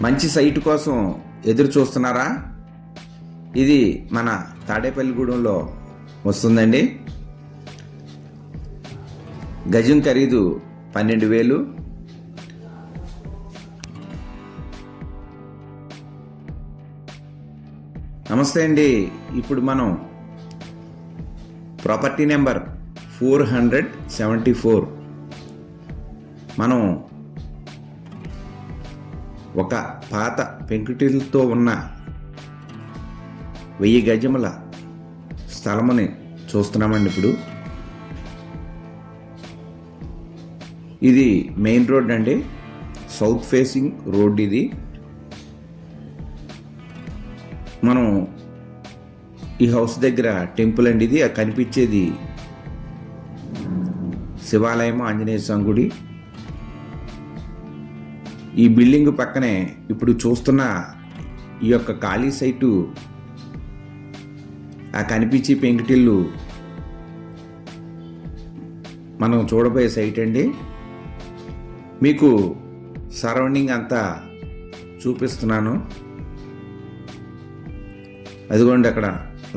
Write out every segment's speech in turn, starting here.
మంచి సైట్ కోసం ఎదురు చూస్తున్నారా? ఇది మన తాడేపల్లిగూడెంలో వస్తుందండి. గజం ఖరీదు 12,000. నమస్తే అండి. ఇప్పుడు మనం ప్రాపర్టీ నెంబర్ 474 మనం ఒక పాత పెంకుటిల్తో ఉన్న 1000 గజముల స్థలముని చూస్తున్నామండి. ఇప్పుడు ఇది మెయిన్ రోడ్ అండి, సౌత్ ఫేసింగ్ రోడ్. ఇది మనం ఈ హౌస్ దగ్గర టెంపుల్ అండి. ఇది కనిపించేది శివాలయం, ఆంజనేయ స్వామి గుడి. ఈ బిల్డింగ్ పక్కనే ఇప్పుడు చూస్తున్న ఈ యొక్క ఖాళీ సైటు, ఆ కనిపించే పెంకుటిల్లు మనం చూడబోయే సైట్ అండి. మీకు సరౌండింగ్ అంతా చూపిస్తున్నాను. అదిగోండి, అక్కడ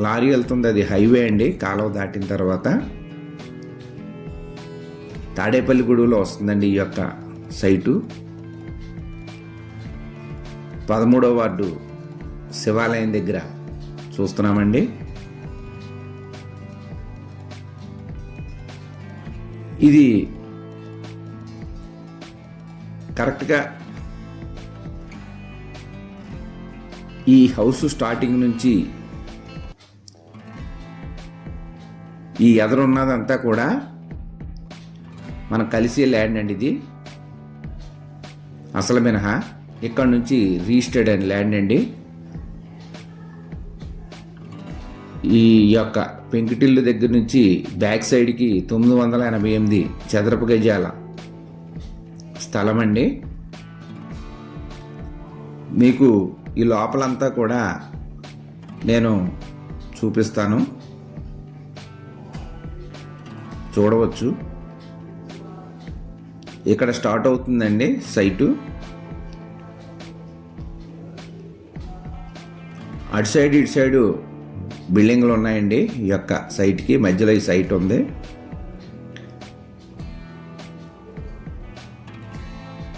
లారీ వెళ్తుంది, అది హైవే అండి. కాలువ దాటిన తర్వాత తాడేపల్లిగూడెంలో వస్తుందండి ఈ యొక్క సైటు. 13వ వార్డు శివాలయం దగ్గర చూస్తున్నామండి. ఇది కరెక్ట్గా ఈ హౌస్ స్టార్టింగ్ నుంచి ఈ ఎదురున్నదంతా కూడా మనం కలిసే ల్యాండ్ అండి. ఇది అసలు మినహా ఇక్కడ నుంచి రిజిస్టర్డ్ అయిన ల్యాండ్ అండి. ఈ యొక్క పెంకుటిల్లు దగ్గర నుంచి బ్యాక్ సైడ్కి 988 చదరపు గజాల స్థలం అండి. మీకు ఈ లోపలంతా కూడా నేను చూపిస్తాను, చూడవచ్చు. ఇక్కడ స్టార్ట్ అవుతుందండి సైటు. అటు సైడ్ ఇటు సైడు బిల్డింగ్లు ఉన్నాయండి. ఈ యొక్క సైట్కి మధ్యలో ఈ సైట్ ఉంది.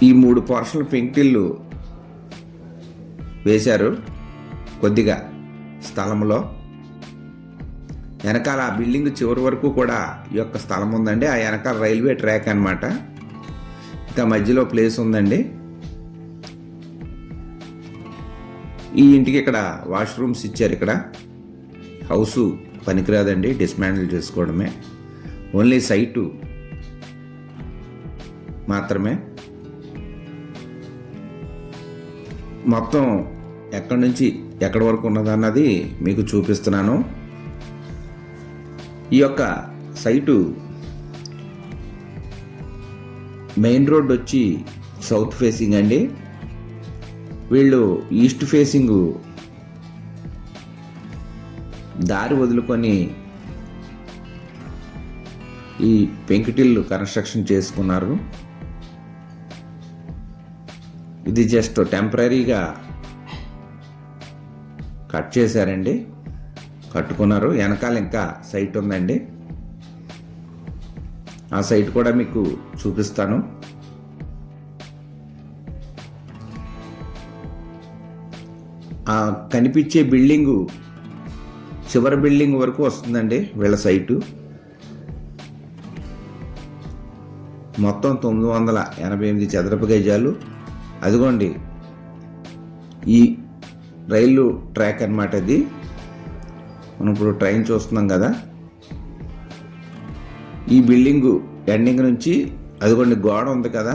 ఈ 3 పోర్షన్లు పెంకుటిల్లు వేశారు కొద్దిగా స్థలంలో. వెనకాల ఆ బిల్డింగ్ చివరి వరకు కూడా ఈ యొక్క స్థలం ఉందండి. ఆ వెనకాల రైల్వే ట్రాక్ అన్నమాట. ఇంకా మధ్యలో ప్లేస్ ఉందండి. ఈ ఇంటికి ఇక్కడ వాష్రూమ్స్ ఇచ్చారు. ఇక్కడ హౌస్ పనికిరాదండి, డిస్మాండిల్ చేసుకోవడమే. ఓన్లీ సైటు మాత్రమే. మొత్తం ఎక్కడి నుంచి ఎక్కడి వరకు ఉన్నదన్నది మీకు చూపిస్తున్నాను. ఈ యొక్క సైటు మెయిన్ రోడ్ వచ్చి సౌత్ ఫేసింగ్ అండి. వీళ్ళు ఈస్ట్ ఫేసింగ్ దారి వదులుకొని ఈ పెంకుటిల్లు కన్స్ట్రక్షన్ చేసుకున్నారు. ఇది జస్ట్ టెంపరీగా కట్ చేశారండి, కట్టుకున్నారు. వెనకాల ఇంకా సైట్ ఉందండి, ఆ సైట్ కూడా మీకు చూపిస్తాను. ఆ కనిపించే బిల్డింగు చివరి బిల్డింగ్ వరకు వస్తుందండి వీళ్ళ సైటు. మొత్తం 988 చదరపు గజాలు. అదిగోండి ఈ రైలు ట్రాక్ అన్నమాట. ఇది మనం ఇప్పుడు ట్రైన్ చూస్తున్నాం కదా. ఈ బిల్డింగు ఎండింగ్ నుంచి అదిగోండి గోడ ఉంది కదా,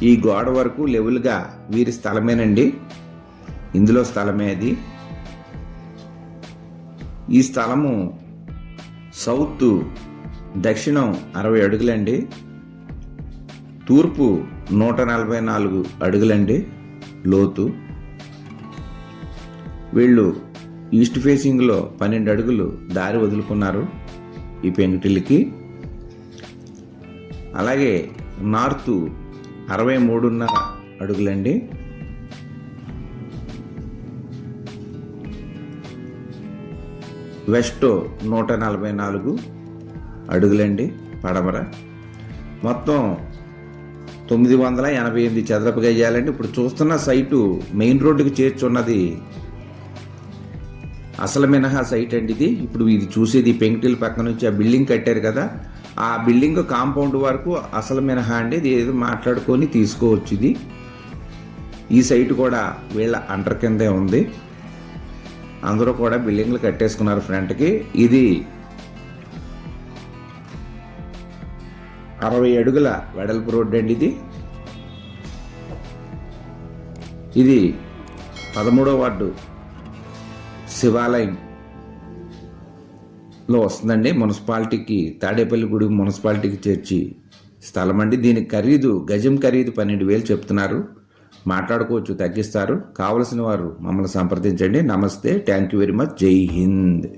ఈ గోడ వరకు లెవెల్గా వీరి స్థలమేనండి. ఇందులో స్థలమే అది. ఈ స్థలము సౌత్ దక్షిణం 60 అడుగులండి, తూర్పు 144 అడుగులండి లోతు. వీళ్ళు ఈస్ట్ ఫేసింగ్లో 12 అడుగులు దారి వదులుకున్నారు ఈ పెంకుటిల్లికి. అలాగే నార్త్ 63.5 అడుగులండి. వెస్ట్ 144 అడుగులండి పడమర. మొత్తం 988 చదరపు గజాలండి. ఇప్పుడు చూస్తున్న సైటు మెయిన్ రోడ్డుకి చేర్చున్నది అసలు మినహా సైట్ అండి ఇది. ఇప్పుడు ఇది చూసేది పెంకుటిల్ పక్క నుంచి ఆ బిల్డింగ్ కట్టారు కదా, ఆ బిల్డింగ్ కాంపౌండ్ వరకు అసలు మినహా అండి. ఇది ఏదో మాట్లాడుకొని తీసుకోవచ్చు. ఇది ఈ సైట్ కూడా వీళ్ళ అండర్ కిందే ఉంది. అందరూ కూడా బిల్డింగ్లు కట్టేసుకున్నారు ఫ్రంట్కి. ఇది 60 అడుగుల వెడల్పు రోడ్డు అండి ఇది. ఇది 13వ వార్డు శివాలయంలో వస్తుందండి. మున్సిపాలిటీకి, తాడేపల్లిగూడి మున్సిపాలిటీకి చేర్చి స్థలం అండి. దీనికి ఖరీదు, గజం ఖరీదు 12,000 చెప్తున్నారు. మాట్లాడుకోవచ్చు, తగ్గిస్తారు. కావలసిన వారు మమ్మల్ని సంప్రదించండి. నమస్తే, థ్యాంక్ యూ వెరీ మచ్. జై హింద్.